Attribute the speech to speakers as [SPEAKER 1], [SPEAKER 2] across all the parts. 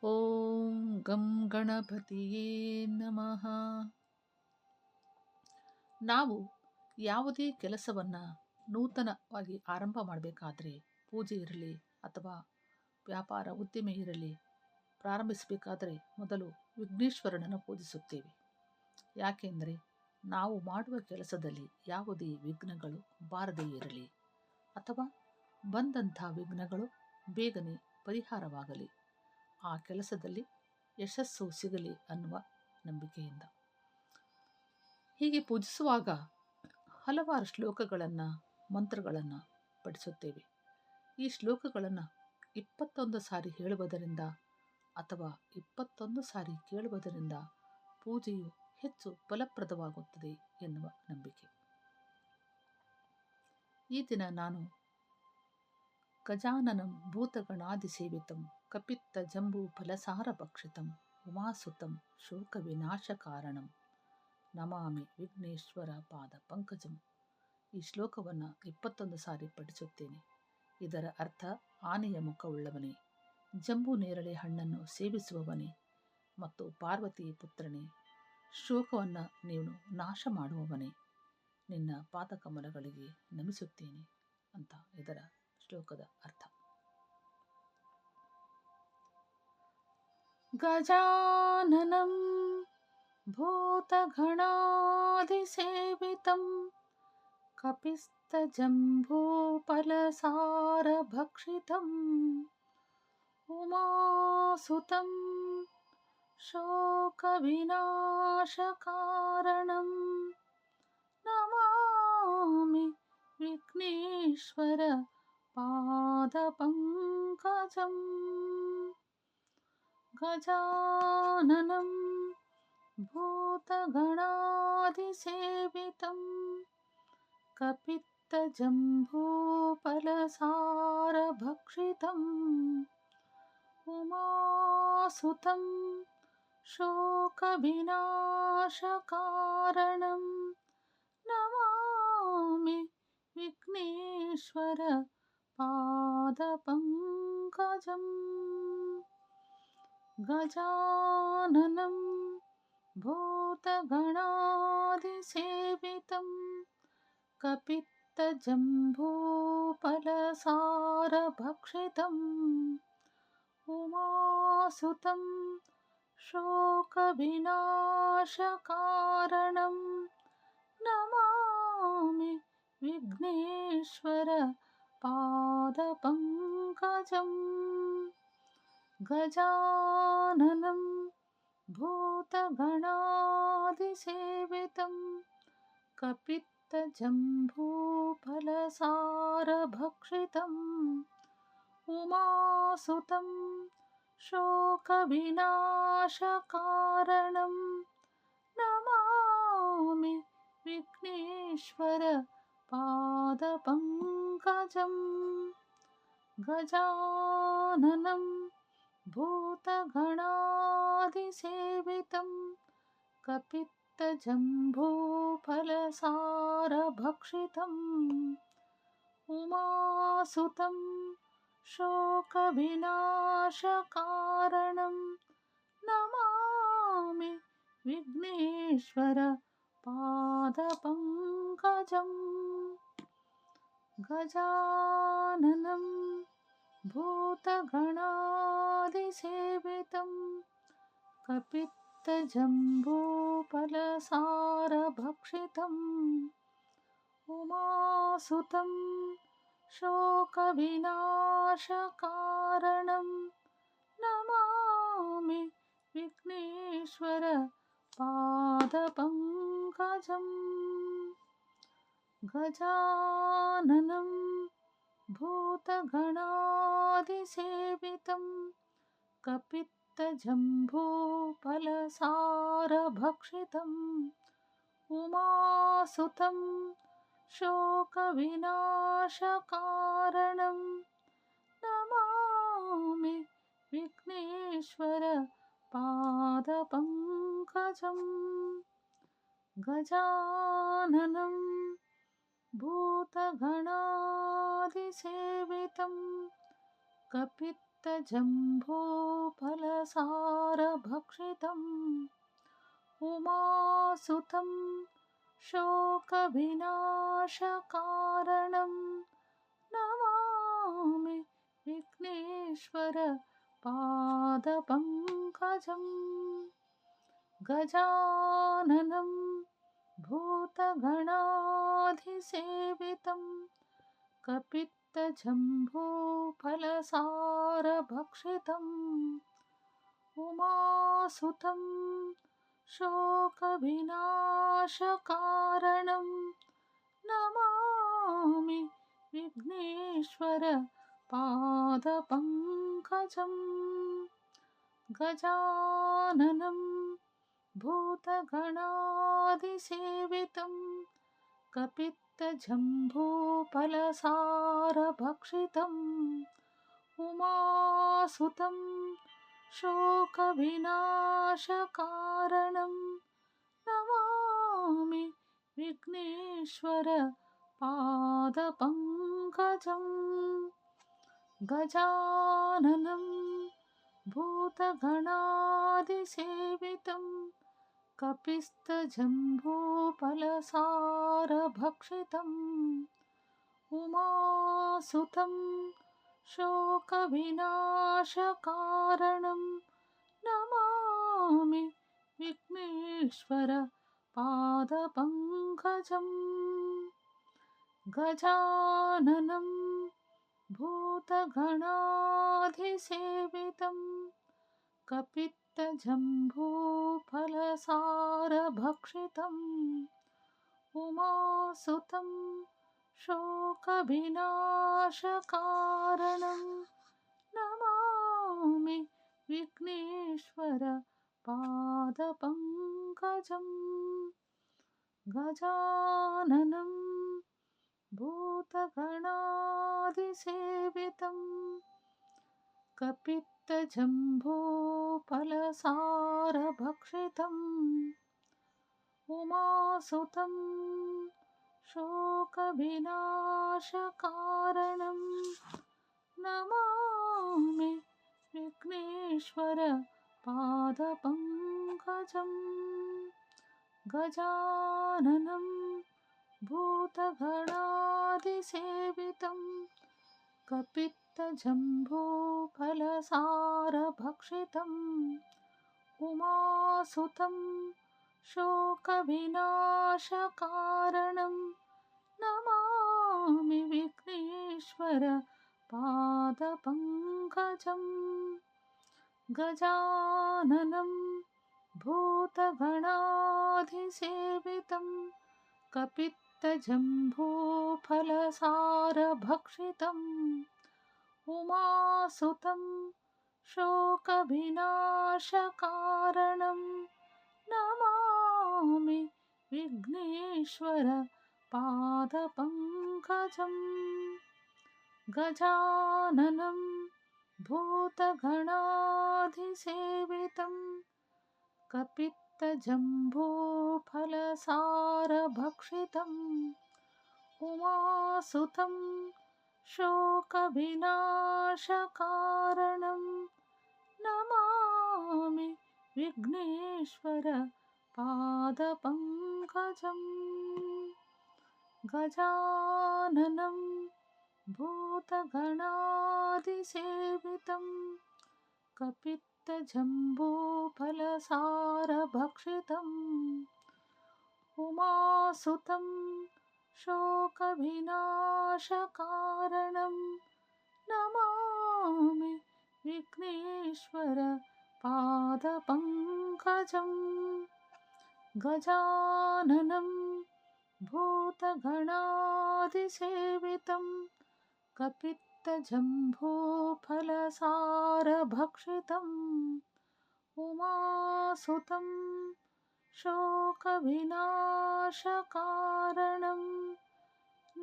[SPEAKER 1] ಓಂ ಗಂ ಗಣಪತಿಯೇ ನಮಃ. ನಾವು ಯಾವುದೇ ಕೆಲಸವನ್ನು ನೂತನವಾಗಿ ಆರಂಭ ಮಾಡಬೇಕಾದ್ರೆ, ಪೂಜೆ ಇರಲಿ ಅಥವಾ ವ್ಯಾಪಾರ ಉದ್ದಿಮೆ ಇರಲಿ, ಪ್ರಾರಂಭಿಸಬೇಕಾದರೆ ಮೊದಲು ವಿಘ್ನೇಶ್ವರನನ್ನು ಪೂಜಿಸುತ್ತೇವೆ. ಯಾಕೆಂದರೆ ನಾವು ಮಾಡುವ ಕೆಲಸದಲ್ಲಿ ಯಾವುದೇ ವಿಘ್ನಗಳು ಬಾರದೇ ಇರಲಿ ಅಥವಾ ಬಂದಂಥ ವಿಘ್ನಗಳು ಬೇಗನೆ ಪರಿಹಾರವಾಗಲಿ, ಆ ಕೆಲಸದಲ್ಲಿ ಯಶಸ್ಸು ಸಿಗಲಿ ಅನ್ನುವ ನಂಬಿಕೆಯಿಂದ. ಹೀಗೆ ಪೂಜಿಸುವಾಗ ಹಲವಾರು ಶ್ಲೋಕಗಳನ್ನು, ಮಂತ್ರಗಳನ್ನು ಪಠಿಸುತ್ತೇವೆ. ಈ ಶ್ಲೋಕಗಳನ್ನು 21 ಸಾರಿ ಹೇಳುವುದರಿಂದ ಅಥವಾ 21 ಸಾರಿ ಕೇಳುವುದರಿಂದ ಪೂಜೆಯು ಹೆಚ್ಚು ಫಲಪ್ರದವಾಗುತ್ತದೆ ಎನ್ನುವ ನಂಬಿಕೆ. ಈ ದಿನ ನಾನು ಗಜಾನನಂ ಭೂತಗಣಾಧಿಸೇವಿತಂ ಕಪಿತ್ತ ಜಂಬೂ ಫಲಸಾರ ಭಕ್ಷಿತಂ ಉಮಾಸುತಂ ಶೋಕ ವಿನಾಶ ಕಾರಣಂ ನಮಾಮಿ ವಿಘ್ನೇಶ್ವರ ಪಾದ ಪಂಕಜಂ. ಈ ಶ್ಲೋಕವನ್ನು 21 ಸಾರಿ ಪಠಿಸುತ್ತೇನೆ. ಇದರ ಅರ್ಥ: ಆನೆಯ ಮುಖವುಳ್ಳವನೇ, ಜಂಬೂ ನೇರಳೆ ಹಣ್ಣನ್ನು ಸೇವಿಸುವವನೇ ಮತ್ತು ಪಾರ್ವತಿ ಪುತ್ರನೇ, ಶೋಕವನ್ನು ನೀನು ನಾಶ ಮಾಡುವವನೇ, ನಿನ್ನ ಪಾದಕಮಲಗಳಿಗೆ ನಮಿಸುತ್ತೇನೆ ಅಂತ ಇದರ ಶ್ಲೋಕದ ಅರ್ಥ. ಗಜಾನನಂ ಭೂತಗಣಾಧಿಸೇವಿತಂ ಕಪಿಸ್ತಜಂಬೂಫಲಸಾರಭಕ್ಷಿತಂ ಉಮಾಸುತಂ ಶೋಕವಿನಾಶಕಾರಣಂ ನಮಾಮಿ ವಿಘ್ನೇಶ್ವರ ಪಾದಪಂಕಜಂ. ಗಜಾನನಂ ಭೂತಗಣಾಧಿಸೇವಿತಂ ಕಪಿತ್ತಜಂಬೂಫಲಸಾರಭಕ್ಷಿತಂ ಉಮಾಸುತಂ ಶೋಕವಿನಾಶಕಾರಣಂ ನಮಾಮಿ ವಿಘ್ನೇಶ್ವರ ಪಾದಪಂಕಜಂ. ಗಜಾನನಂ ಭೂತಗಣಾಧಿಸೇವಿತಂ ಕಪಿತ್ತಜಂಬೂಫಲಸಾರಭಕ್ಷಿತಂ ಉಮಾಸುತಂ ಶೋಕವಿನಾಶಕಾರಣಂ ನಮಾಮಿ ವಿಘ್ನೇಶ್ವರ ಪಾದಪಂಕಜಂ. ಗಜಾನನಂ ಭೂತಗಣಾಧಿಸೇವಿತಂ ಕಪಿತ್ತಜಂಬೂಫಲಸಾರಭಕ್ಷಿತಂ ಉಮಾಸುತಂ ಶೋಕವಿನಾಶಕಾರಣಂ ನಮಾಮಿ ವಿಘ್ನೇಶ್ವರ ಪಾದಪಂಕಜಂ. ಗಜಾನನಂ ಭೂತಗಣಾಧಿಸೇವಿತಂ ಕಪಿತ್ತಜಂಬೂಫಲಸಾರಭಕ್ಷಿತಂ ಉಮಾಸುತಂ ಶೋಕವಿನಾಶಕಾರಣಂ ನಮಾಮಿ ವಿಘ್ನೇಶ್ವರ ಪಾದಪಂಕಜಂ. ಗಜಾನನಂ ಭೂತಗಣಾಧಿಸೇವಿತಂ ಕಪಿತ್ತಜಂಬೂಫಲಸಾರಭಕ್ಷಿತಂ ಉಮಾಸುತಂ ಶೋಕವಿನಾಶಕಾರಣಂ ನಮಾಮಿ ವಿಘ್ನೇಶ್ವರ ಪಾದಪಂಕಜಂ. ಗಜಾನನಂ ಭೂತಗಣಾಧಿಸೇವಿತಂ ಕಪಿತ್ತಜಂಬೂಫಲಸಾರಭಕ್ಷಿತಂ ಉಮಾಸುತಂ ಶೋಕವಿನಾಶಕಾರಣಂ ನಮಾಮಿ ವಿಘ್ನೇಶ್ವರ ಪಾದಪಂಕಜಂ. ಗಜಾನನಂ ಭೂತಗಣಾಧಿಸೇವಿತಂ ಕಪಿತ್ತ कपित्तजम्बूफलसारभक्षितम् उमासुतं शोकविनाशकारणं नमामि विघ्नेश्वर पादपङ्कजम् गजाननं भूतगणाधिसेवितं कपित्तजम्बूफलसारभक्षितम् उमासुतं शोकविनाशकारणं नमामि विघ्नेश्वर पादपङ्कजम् गजाननं भूतगणाधिसेवितं कपित्तजम्बूफलसारभक्षितम् उमासुतं शोकविनाशकारणं नमामि विघ्नेश्वर पादपङ्कजम् गजाननं भूतगणाधिसेवितं कपित्तजम्बूफलसारभक्षितम् उमासुतं शोकविनाशकारणं नमामि विघ्नेश्वर पादपङ्कजम् गजाननं भूतगणाधिसेवितं कपित्तजम्बूफलसारभक्षितम् उमासुतं शोकविनाशकारणं नमामि विघ्नेश्वर पादपङ्कजम् गजाननं भूतगणाधिसेवितं कपित्तजम्बूफलसारभक्षितम् उमासुतं शोकविनाशकारणं नमामि विघ्नेश्वर पादपङ्कजम् गजाननं भूतगणाधिसेवितं कपित्तजम्बूफलसारभक्षितम् उमासुतं शोकविनाशकारणं नमामि विघ्नेश्वर पादपङ्कजम् गजाननं भूतगणाधिसेवितं कपित्तजम्बूफलसारभक्षितम् उमासुतं शोकविनाशकारणं नमामि विघ्नेश्वर पादपङ्कजम् गजाननं भूतगणाधिसेवितं कपित्तजम्बूफलसारभक्षितम् उमासुतं शोकविनाशकारणं नमामि विघ्नेश्वर पादपङ्कजम् गजाननं भूतगणाधिसेवितं कपित्तजम्बूफलसारभक्षितम् उमासुतं शोकविनाशकारणं नमामि विघ्नेश्वर पादपङ्कजम् गजाननं भूतगणाधिसेवितं कपित्तजम्बूफलसारभक्षितम् उमासुतं शोकविनाशकारणं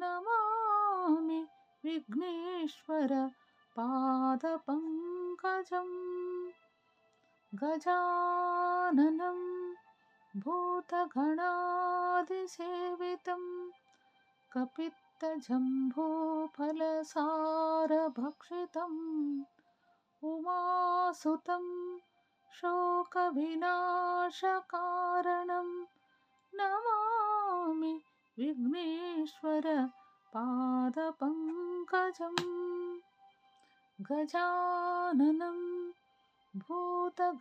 [SPEAKER 1] नमामि विघ्नेश्वर पादपङ्कजम् गजाननं भूतगणाधिसेवितं कपित्तजम्बूफलसारभक्षितम् उमासुतं शोकविनाशकारणं नमामि विघ्नेश्वर पादपङ्कजम् गजाननं भूतगणाधिसेवितं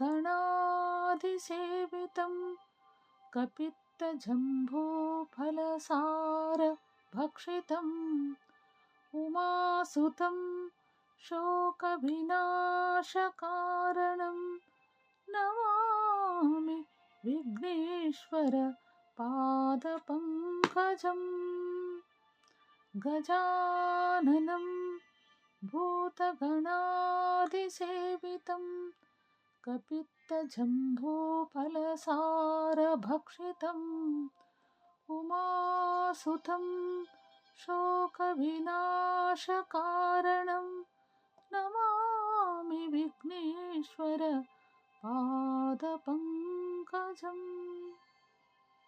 [SPEAKER 1] कपित्तजम्बूफलसारभक्षितम् उमासुतं शोकविनाशकारणं नमामि विघ्नेश्वर पादपङ्कजम् गजाननं भूतगणाधिसेवितं कपित्तजम्बूफलसारभक्षितम् उमासुतं शोकविनाशकारणं नमामि विघ्नेश्वर पादपङ्कजम्।